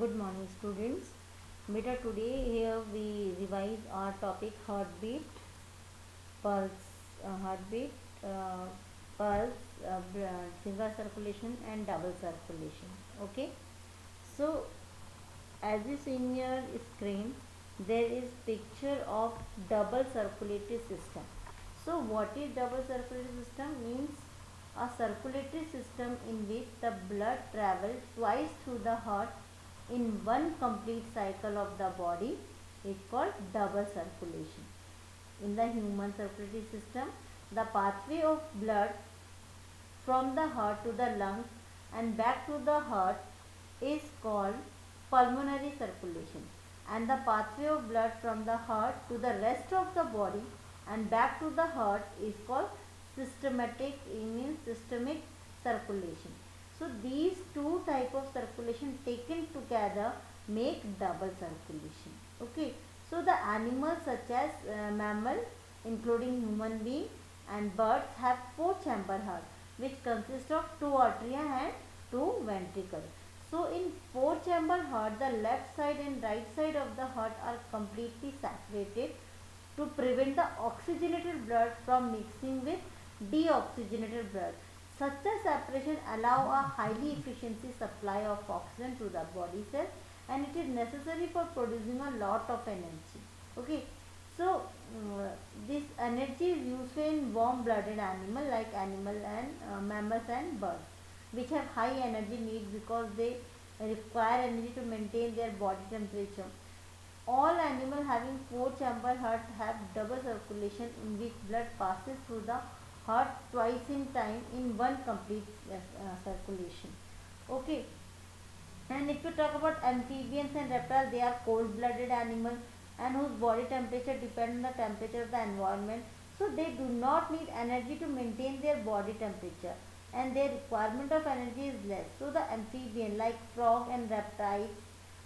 Good morning, students. Beta, today here we revise our topic heartbeat, pulse, heartbeat, uh, pulse, single circulation and double circulation. Okay. So, as you see in your screen, there is picture of double circulatory system. So, what is double circulatory system? Means a circulatory system in which the blood travels twice through the heart in one complete cycle of the body is called double circulation. In the human circulatory system, the pathway of blood from the heart to the lungs and back to the heart is called pulmonary circulation, and the pathway of blood from the heart to the rest of the body and back to the heart is called systemic circulation. So these two type of circulation taken together make double circulation. Okay. So the animals such as mammal including human being and birds have four chamber heart which consist of two atria and two ventricles. So in four chamber heart, the left side and right side of the heart are completely saturated to prevent the oxygenated blood from mixing with deoxygenated blood. Such a separation allow a highly efficiency supply of oxygen to the body cells, and it is necessary for producing a lot of energy. Okay. So this energy is used in warm blooded animal like animal and mammals and birds, which have high energy needs because they require energy to maintain their body temperature. All animals having four chamber heart have double circulation in which blood passes through the heart twice in time in one complete circulation. Okay. And if you talk about amphibians and reptiles, they are cold-blooded animals and whose body temperature depends on the temperature of the environment. So they do not need energy to maintain their body temperature, and their requirement of energy is less. So the amphibian like frog and reptiles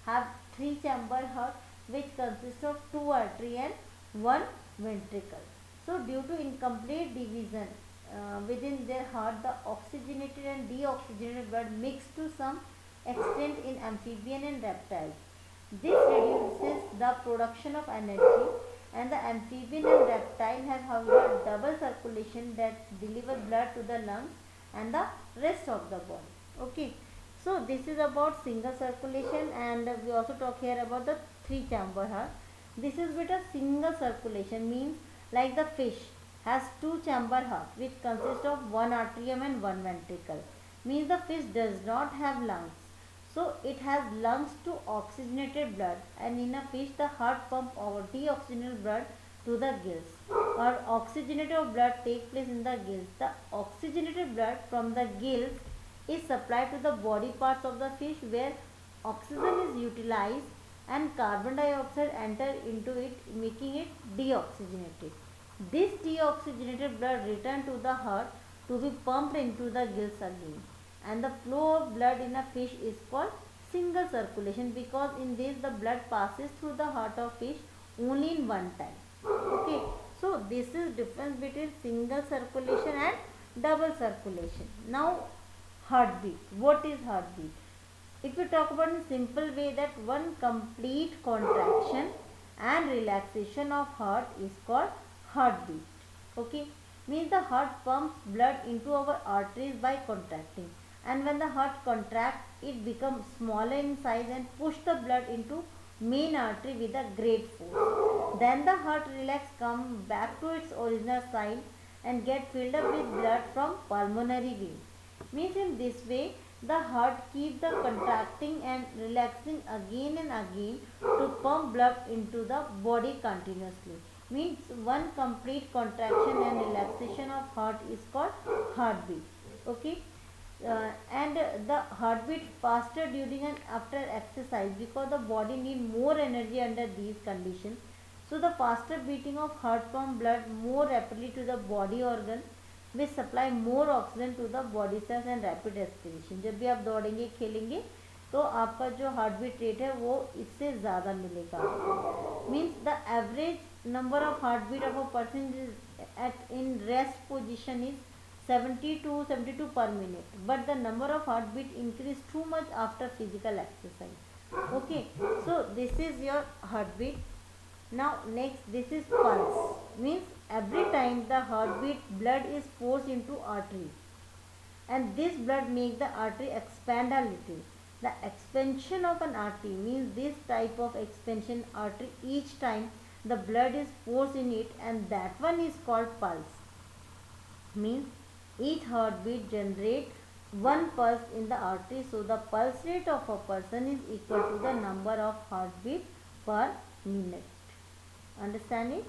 have three chamber heart which consists of two artery and one ventricle. So due to incomplete division within their heart, the oxygenated and deoxygenated blood mix to some extent in amphibian and reptiles. This reduces the production of energy, and the amphibian and reptile have however double circulation that deliver blood to the lungs and the rest of the body. Okay. So this is about single circulation, and we also talk here about the three chamber heart. This is with a single circulation means like the fish has two chamber heart which consist of one atrium and one ventricle, means the fish does not have lungs, so it has lungs to oxygenated blood, and in a fish the heart pump or deoxygenated blood to the gills, or oxygenated blood take place in the gills. The oxygenated blood from the gills is supplied to the body parts of the fish where oxygen is utilized and carbon dioxide enter into it, making it deoxygenated. This deoxygenated blood return to the heart to be pumped into the gills again, and the flow of blood in a fish is called single circulation because in this the blood passes through the heart of fish only in one time. Okay. So this is difference between single circulation and double circulation. Now heartbeat. What is heartbeat? If you talk about in simple way, that one complete contraction and relaxation of heart is called heartbeat. Okay. Means the heart pumps blood into our arteries by contracting, and when the heart contracts it becomes smaller in size and push the blood into main artery with a great force. Then the heart relax, come back to its original size and get filled up with blood from pulmonary veins. Means in this way the heart keeps the contracting and relaxing again and again to pump blood into the body continuously. Means one complete contraction and relaxation of heart is called heartbeat. Okay. And the heartbeat faster during and after exercise because the body need more energy under these conditions. So the faster beating of heart pump blood more rapidly to the body organ which supply more oxygen to the body cells and rapid respiration. जब भी आप दौड़ेंगे खेलेंगे तो आपका जो heart bit rate है वो इससे ज़्यादा मिलेगा. Means the average number of heartbeat of a person at in rest position is 70 to 72 per minute, but the number of heartbeat increase too much after physical exercise. Okay, so this is your heartbeat. Now next, this is pulse, means every time the heartbeat, blood is forced into artery, and this blood make the artery expand a little. The expansion of an artery means this type of expansion artery each time the blood is forced in it, and that one is called pulse. Means each heartbeat generate one pulse in the artery, so the pulse rate of a person is equal to the number of heartbeat per minute. Understand it?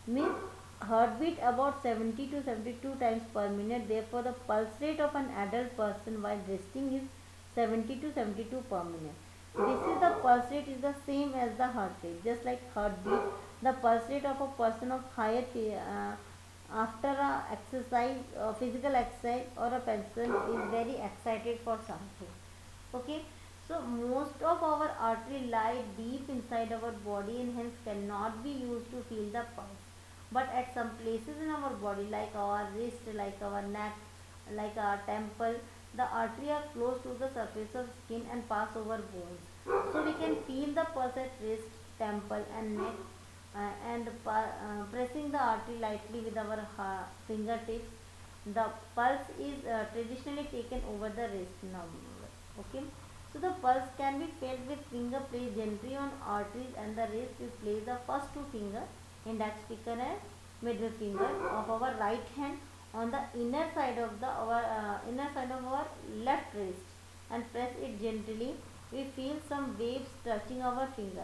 Means heartbeat about 70 to 72 times per minute. Therefore, the pulse rate of an adult person while resting is 70 to 72 per minute. This is the pulse rate is the same as the heart rate. Just like heartbeat, the pulse rate of a person of higher after a exercise, physical exercise, or a person is very excited for something. Okay, so most of our artery lie deep inside our body and hence cannot be used to feel the pulse. But at some places in our body, like our wrist, like our neck, like our temple, the artery are close to the surface of skin and pass over bones. So we can feel the pulse at wrist, temple, and neck, pressing the artery lightly with our fingertips. The pulse is traditionally taken over the wrist now. Okay, so the pulse can be felt with finger placed gently on arteries, and the wrist we place the first two finger, index finger and middle finger of our right hand on the inner side of our left wrist and press it gently. We feel some waves touching our finger.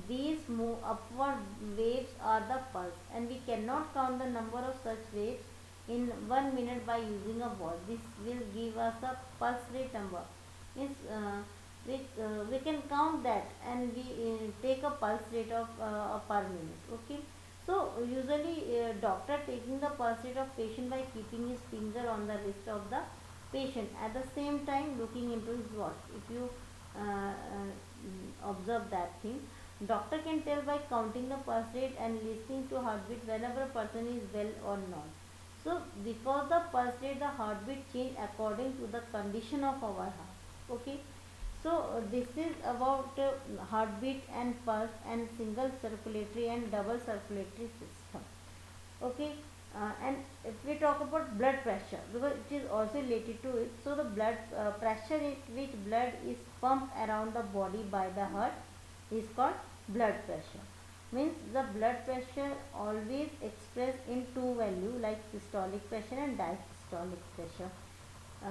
These move upward waves are the pulse, and we cannot count the number of such waves in 1 minute by using a watch. This will give us a pulse rate number. Means we can count that, and we take a pulse rate of per minute. Okay. So usually doctor taking the pulse rate of patient by keeping his finger on the wrist of the patient at the same time looking into his watch. If you observe that thing, doctor can tell by counting the pulse rate and listening to heartbeat whenever a person is well or not. So because the pulse rate, the heartbeat change according to the condition of our heart. Okay. So this is about heartbeat and pulse and single circulatory and double circulatory system. Okay, and if we talk about blood pressure, because it is also related to it, so the blood pressure at which blood is pumped around the body by the heart is called blood pressure. Means the blood pressure always expressed in two value, like systolic pressure and diastolic pressure.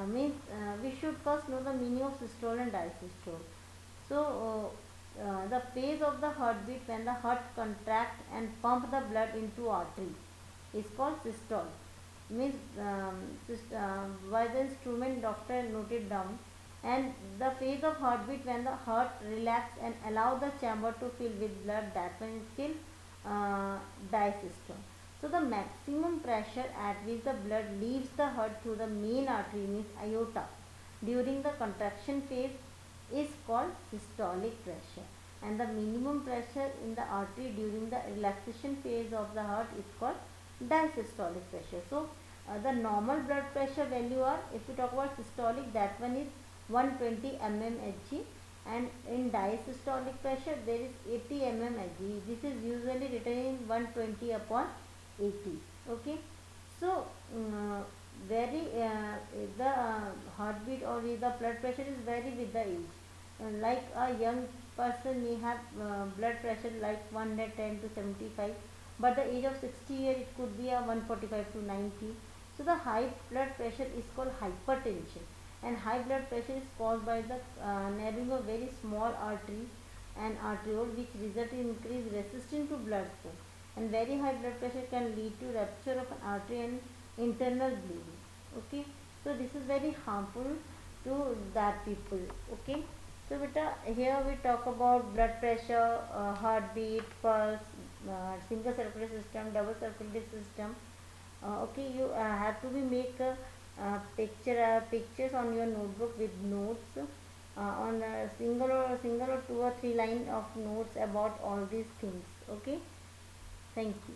Means we should first know the meaning of systole and diastole. So the phase of the heartbeat when the heart contract and pump the blood into artery is called systole. Means by the instrument doctor noted down. And the phase of heartbeat when the heart relax and allow the chamber to fill with blood, that one is called diastole. So the maximum pressure at which the blood leaves the heart through the main artery, means aorta, during the contraction phase is called systolic pressure, and the minimum pressure in the artery during the relaxation phase of the heart is called diastolic pressure. So the normal blood pressure value are, if we talk about systolic, that one is 120 mmHg, and in diastolic pressure there is 80 mmHg. This is usually written in 120 upon 80. Okay, so very the heartbeat or the blood pressure is vary with the age. Like a young person may have blood pressure like 110 to 75, but the age of 60 years it could be a 145 to 90. So the high blood pressure is called hypertension, and high blood pressure is caused by the narrowing of very small artery and arteriole, which result in increased resistance to blood flow, and very high blood pressure can lead to rupture of an artery and internal bleeding. Okay, so this is very harmful to that people. Okay, so beta, here we talk about blood pressure, heartbeat, pulse, single circulatory system, double circulatory system. Okay, you have to be make pictures on your notebook with notes on a single or two or three line of notes about all these things. Okay, thank you.